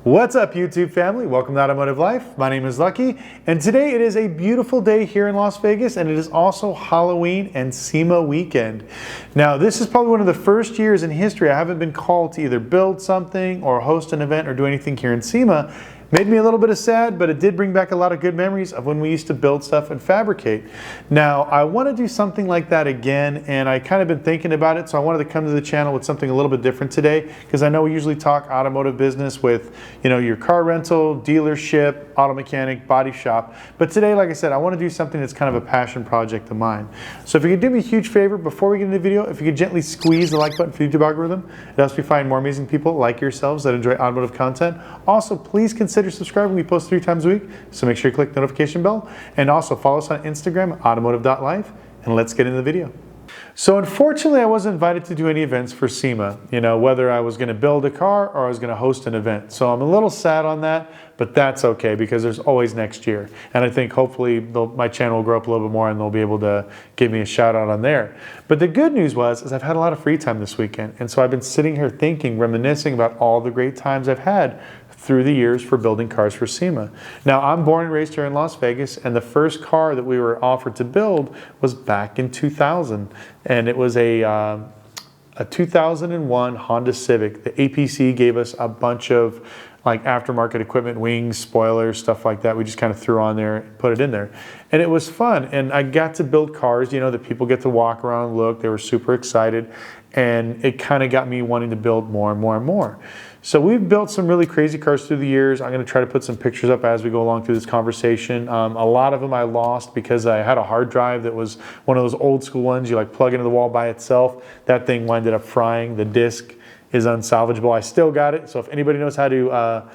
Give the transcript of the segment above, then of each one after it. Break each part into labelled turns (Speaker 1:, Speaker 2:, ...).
Speaker 1: What's up, YouTube family? Welcome to Automotive Life. My name is Lucky, and today it is a beautiful day here in Las Vegas, and it is also Halloween and SEMA weekend. Now, this is probably one of the first years in history I haven't been called to either build something or host an event or do anything here in SEMA. Made me a little bit of sad, but it did bring back a lot of good memories of when we used to build stuff and fabricate. Now, I want to do something like that again, and I kind of been thinking about it, so I wanted to come to the channel with something a little bit different today, because I know we usually talk automotive business with, your car rental, dealership, auto mechanic, body shop. But today, like I said, I want to do something that's kind of a passion project of mine. So if you could do me a huge favor before we get into the video, if you could gently squeeze the like button for the YouTube algorithm, it helps me find more amazing people like yourselves that enjoy automotive content. Also, please consider subscribing. We post 3 times a week, so make sure you click the notification bell. And also follow us on Instagram, automotive.life, and let's get into the video. So unfortunately, I wasn't invited to do any events for SEMA, whether I was going to build a car or I was going to host an event. So I'm a little sad on that, but that's okay because there's always next year. And I think hopefully my channel will grow up a little bit more and they'll be able to give me a shout out on there. But the good news is I've had a lot of free time this weekend. And so I've been sitting here thinking, reminiscing about all the great times I've had through the years for building cars for SEMA. Now, I'm born and raised here in Las Vegas, and the first car that we were offered to build was back in 2000, and it was a 2001 Honda Civic. The APC gave us a bunch of like aftermarket equipment, wings, spoilers, stuff like that. We just kind of threw on there, put it in there. And it was fun. And I got to build cars, that people get to walk around and look. They were super excited. And it kind of got me wanting to build more and more and more. So we've built some really crazy cars through the years. I'm going to try to put some pictures up as we go along through this conversation. A lot of them I lost because I had a hard drive that was one of those old school ones you like plug into the wall by itself. That thing ended up frying. The disc is unsalvageable. I still got it. So if anybody knows how to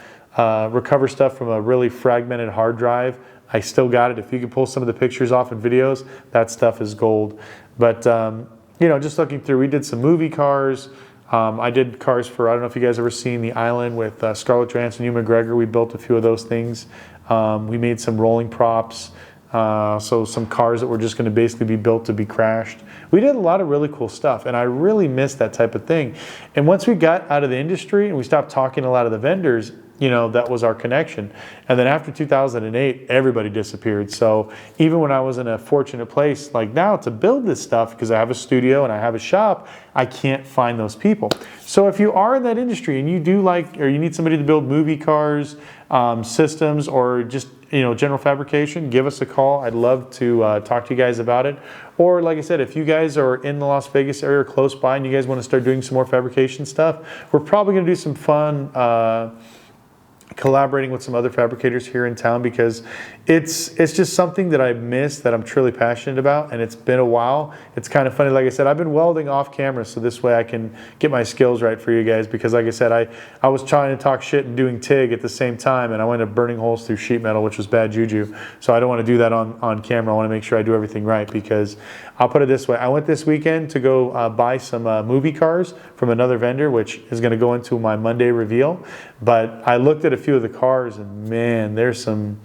Speaker 1: recover stuff from a really fragmented hard drive, I still got it. If you can pull some of the pictures off and videos, that stuff is gold. But just looking through, we did some movie cars. I did cars for, I don't know if you guys ever seen The Island with Scarlett Johansson, Ewan McGregor. We built a few of those things. We made some rolling props. So some cars that were just going to basically be built to be crashed. We did a lot of really cool stuff, and I really missed that type of thing. And once we got out of the industry and we stopped talking to a lot of the vendors, that was our connection. And then after 2008, everybody disappeared. So even when I was in a fortunate place like now to build this stuff, because I have a studio and I have a shop, I can't find those people. So if you are in that industry and you do or you need somebody to build movie cars, systems, or just general fabrication, give us a call. I'd love to talk to you guys about it. Or like I said, if you guys are in the Las Vegas area or close by and you guys want to start doing some more fabrication stuff, we're probably going to do some fun collaborating with some other fabricators here in town, because it's just something that I miss, that I'm truly passionate about, and it's been a while. It's kind of funny, like I said, I've been welding off camera so this way I can get my skills right for you guys, because like I said, I was trying to talk shit and doing TIG at the same time, and I wound up burning holes through sheet metal, which was bad juju. So I don't want to do that on camera. I want to make sure I do everything right, because I'll put it this way. I went this weekend to go buy some movie cars from another vendor, which is going to go into my Monday reveal. But I looked at a few of the cars, and man, there's some,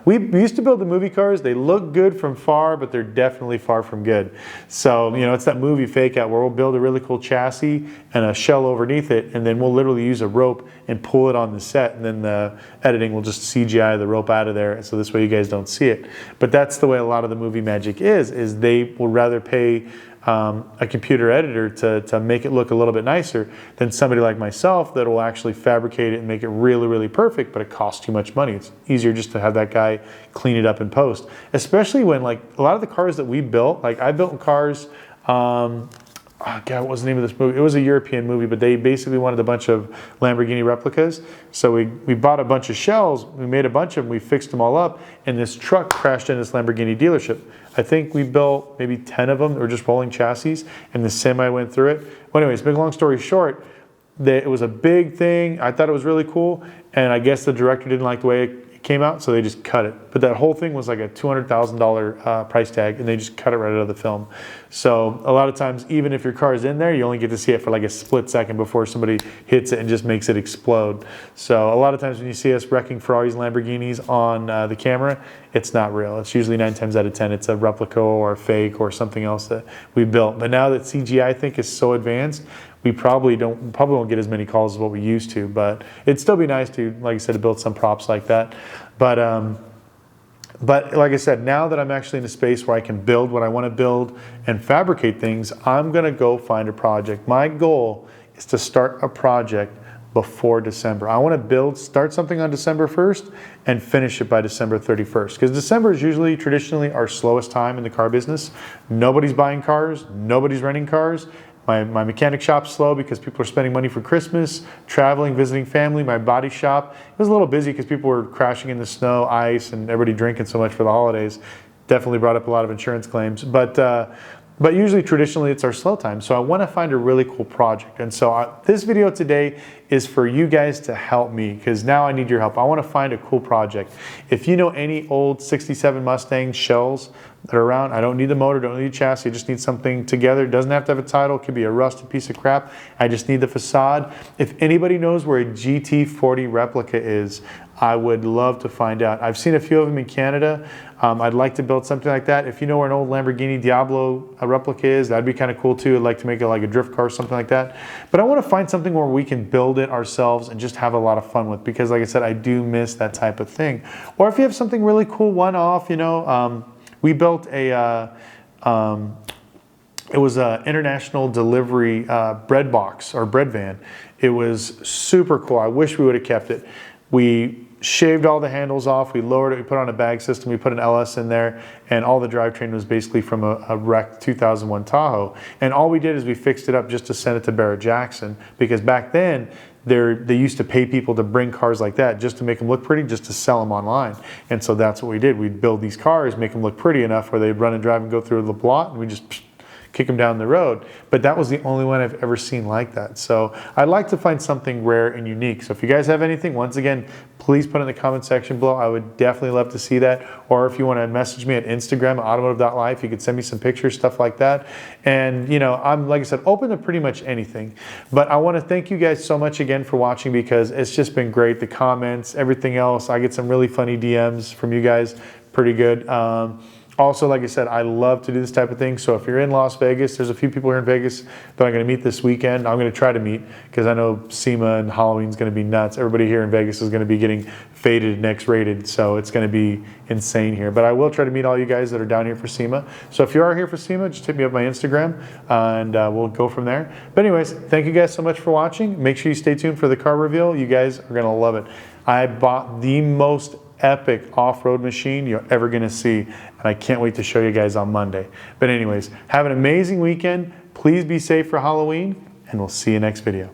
Speaker 1: we used to build the movie cars. They look good from far, but they're definitely far from good. So, it's that movie fake out where we'll build a really cool chassis and a shell underneath it, and then we'll literally use a rope and pull it on the set, and then the editing will just CGI the rope out of there, so this way you guys don't see it. But that's the way a lot of the movie magic is they will rather pay a computer editor to make it look a little bit nicer than somebody like myself that will actually fabricate it and make it really, really perfect, but it costs too much money. It's easier just to have that guy clean it up in post, especially when like a lot of the cars that we built, like I built cars, oh God, what was the name of this movie? It was a European movie, but they basically wanted a bunch of Lamborghini replicas. So we bought a bunch of shells, we made a bunch of them, we fixed them all up, and this truck crashed in this Lamborghini dealership. I think we built maybe 10 of them that were just rolling chassis, and the semi went through it. Well, anyways, big long story short, it was a big thing. I thought it was really cool, and I guess the director didn't like the way it came out, so they just cut it. But that whole thing was like a $200,000 price tag, and they just cut it right out of the film. So a lot of times, even if your car is in there, you only get to see it for like a split second before somebody hits it and just makes it explode. So a lot of times when you see us wrecking Ferraris, Lamborghinis on the camera, it's not real. It's usually 9 times out of 10, it's a replica or a fake or something else that we built. But now that CGI, I think, is so advanced, we probably won't get as many calls as what we used to, but it'd still be nice to, like I said, to build some props like that. But like I said, now that I'm actually in a space where I can build what I want to build and fabricate things, I'm going to go find a project. My goal is to start a project before December. I want to start something on December 1st and finish it by December 31st. Because December is usually traditionally our slowest time in the car business. Nobody's buying cars, nobody's renting cars. My mechanic shop's slow because people are spending money for Christmas, traveling, visiting family. My body shop, it was a little busy because people were crashing in the snow, ice, and everybody drinking so much for the holidays. Definitely brought up a lot of insurance claims. But usually, traditionally, it's our slow time. So I want to find a really cool project. And so this video today is for you guys to help me, because now I need your help. I want to find a cool project. If you know any old 67 Mustang shells that are around, I don't need the motor, don't need the chassis, I just need something together. It doesn't have to have a title, it could be a rusted piece of crap. I just need the facade. If anybody knows where a GT40 replica is, I would love to find out. I've seen a few of them in Canada. I'd like to build something like that. If you know where an old Lamborghini Diablo replica is, that'd be kind of cool too. I'd like to make it like a drift car or something like that. But I want to find something where we can build it ourselves and just have a lot of fun with, because like I said, I do miss that type of thing. Or if you have something really cool one-off, you know, we built it was an international delivery bread box or bread van. It was super cool. I wish we would have kept it. We shaved all the handles off, we lowered it, we put on a bag system, we put an LS in there, and all the drivetrain was basically from a wrecked 2001 Tahoe. And all we did is we fixed it up just to send it to Barrett-Jackson, because back then they used to pay people to bring cars like that just to make them look pretty, just to sell them online. And so that's what we did. We'd build these cars, make them look pretty enough where they'd run and drive and go through the lot, and we just kick them down the road. But that was the only one I've ever seen like that. So I'd like to find something rare and unique. So if you guys have anything, once again, please put it in the comment section below. I would definitely love to see that. Or if you want to message me at Instagram, automotive.life, you could send me some pictures, stuff like that. And you know, I'm, like I said, open to pretty much anything. But I want to thank you guys so much again for watching, because it's just been great. The comments, everything else. I get some really funny DMs from you guys. Pretty good. Also, like I said, I love to do this type of thing. So if you're in Las Vegas, there's a few people here in Vegas that I'm going to meet this weekend. I'm going to try to meet, because I know SEMA and Halloween's going to be nuts. Everybody here in Vegas is going to be getting faded and X-rated, so it's going to be insane here. But I will try to meet all you guys that are down here for SEMA. So if you are here for SEMA, just hit me up on my Instagram, and we'll go from there. But anyways, thank you guys so much for watching. Make sure you stay tuned for the car reveal. You guys are going to love it. I bought the most epic off-road machine you're ever gonna see, and I can't wait to show you guys on Monday. But anyways, have an amazing weekend. Please be safe for Halloween, and we'll see you next video.